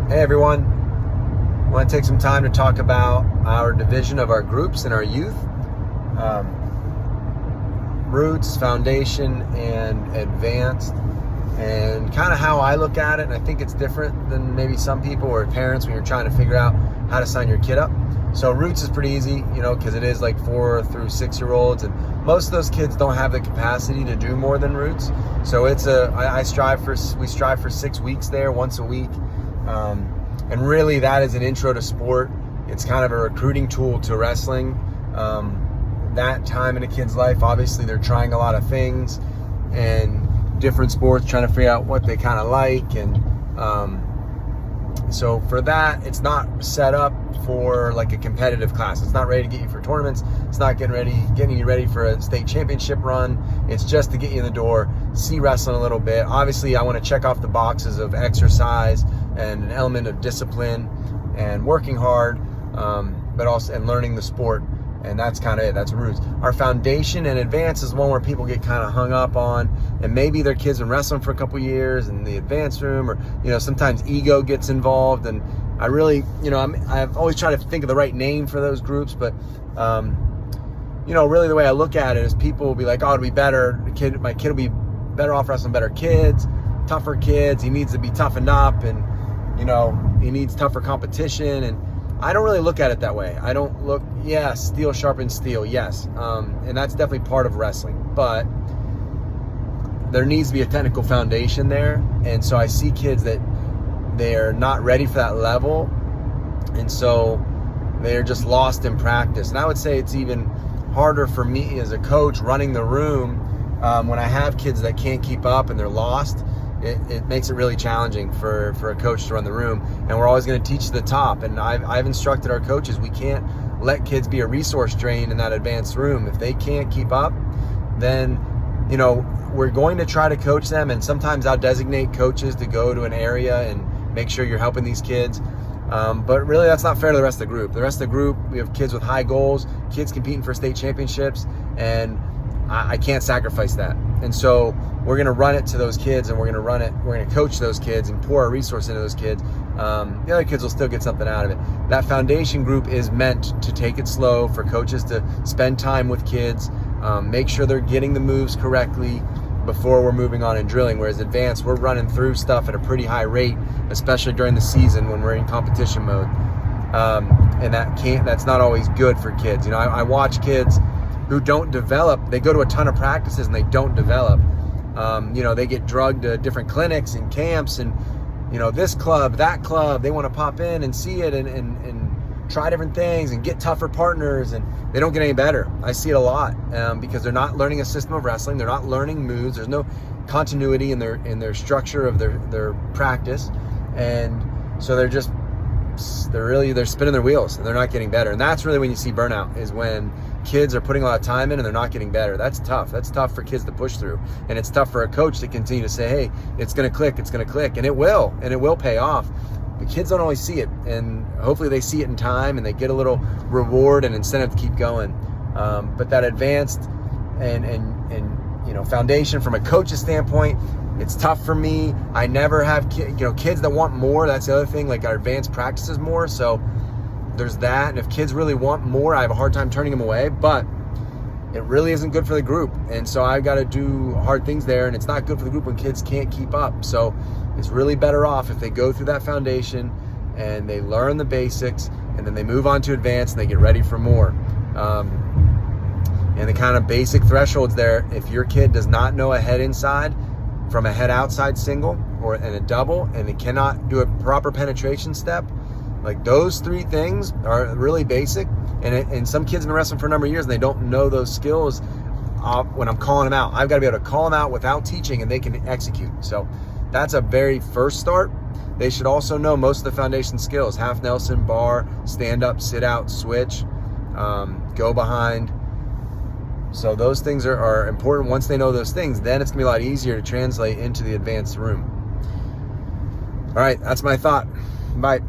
Hey everyone, I want to take some time to talk about our division of our groups and our youth. Roots, Foundation, and Advanced, and kind of how I look at it. And I think it's different than maybe some people or parents when you're trying to figure out how to sign your kid up. So Roots is pretty easy, because it is like 4 through 6 year olds, and most of those kids don't have the capacity to do more than Roots. So we strive for 6 weeks there, once a week. And really that is an intro to sport. It's kind of a recruiting tool to wrestling. That time in a kid's life, obviously they're trying a lot of things and different sports, trying to figure out what they kind of like. And so for that, it's not set up for like a competitive class. It's not ready to get you for tournaments. It's not getting you ready for a state championship run. It's just to get you in the door, see wrestling a little bit. Obviously, I want to check off the boxes of exercise and an element of discipline and working hard, but also and learning the sport. And that's kind of it. That's Roots. Our Foundation and Advance is one where people get kind of hung up on, and maybe their kids been wrestling for a couple years in the advanced room, or sometimes ego gets involved. And I really, I've always tried to think of the right name for those groups, but really the way I look at it is people will be like, oh, it'll be better. My kid will be better off wrestling better kids, tougher kids. He needs to be toughened up, and he needs tougher competition. And I don't really look at it that way. I don't look, yes, steel sharpens steel, yes. And that's definitely part of wrestling. But there needs to be a technical foundation there. And so I see kids that they're not ready for that level. And so they're just lost in practice. And I would say it's even harder for me as a coach running the room when I have kids that can't keep up and they're lost. It makes it really challenging for a coach to run the room, and we're always going to teach to the top. And I've instructed our coaches, we can't let kids be a resource drain in that advanced room. If they can't keep up, then we're going to try to coach them, and sometimes I'll designate coaches to go to an area and make sure you're helping these kids. But really that's not fair to the rest of the group. The rest of the group, we have kids with high goals, kids competing for state championships, and I can't sacrifice that. And so we're going to run it to those kids, and we're going to coach those kids and pour our resource into those kids. The other kids will still get something out of it. That Foundation group is meant to take it slow, for coaches to spend time with kids, make sure they're getting the moves correctly before we're moving on and drilling. Whereas Advanced, we're running through stuff at a pretty high rate, especially during the season when we're in competition mode. And that's not always good for kids. I watch kids who don't develop. They go to a ton of practices and they don't develop. They get drugged to different clinics and camps, and this club, that club, they want to pop in and see it and try different things and get tougher partners, and they don't get any better. I see it a lot because they're not learning a system of wrestling. They're not learning moves. There's no continuity in their structure of their practice, and so they're spinning their wheels and they're not getting better. And that's really when you see burnout, is when kids are putting a lot of time in and they're not getting better. That's tough. That's tough for kids to push through. And it's tough for a coach to continue to say, hey, it's going to click. And it will pay off. But kids don't always see it. And hopefully they see it in time and they get a little reward and incentive to keep going. But that Advanced and Foundation, from a coach's standpoint, it's tough for me. I never have kids that want more. That's the other thing. Like, our Advanced practices more. So there's that. And if kids really want more, I have a hard time turning them away. But it really isn't good for the group. And so I've got to do hard things there. And it's not good for the group when kids can't keep up. So it's really better off if they go through that Foundation and they learn the basics, and then they move on to Advanced and they get ready for more. And the kind of basic thresholds there, if your kid does not know a head inside from a head outside single and a double, and they cannot do a proper penetration step, like those 3 things are really basic. And some kids have been wrestling for a number of years and they don't know those skills. When I'm calling them out, I've got to be able to call them out without teaching, and they can execute. So that's a very first start. They should also know most of the Foundation skills: half Nelson, bar, stand up, sit out, switch, go behind. So those things are important. Once they know those things, then it's gonna be a lot easier to translate into the Advanced room. All right, that's my thought. Bye.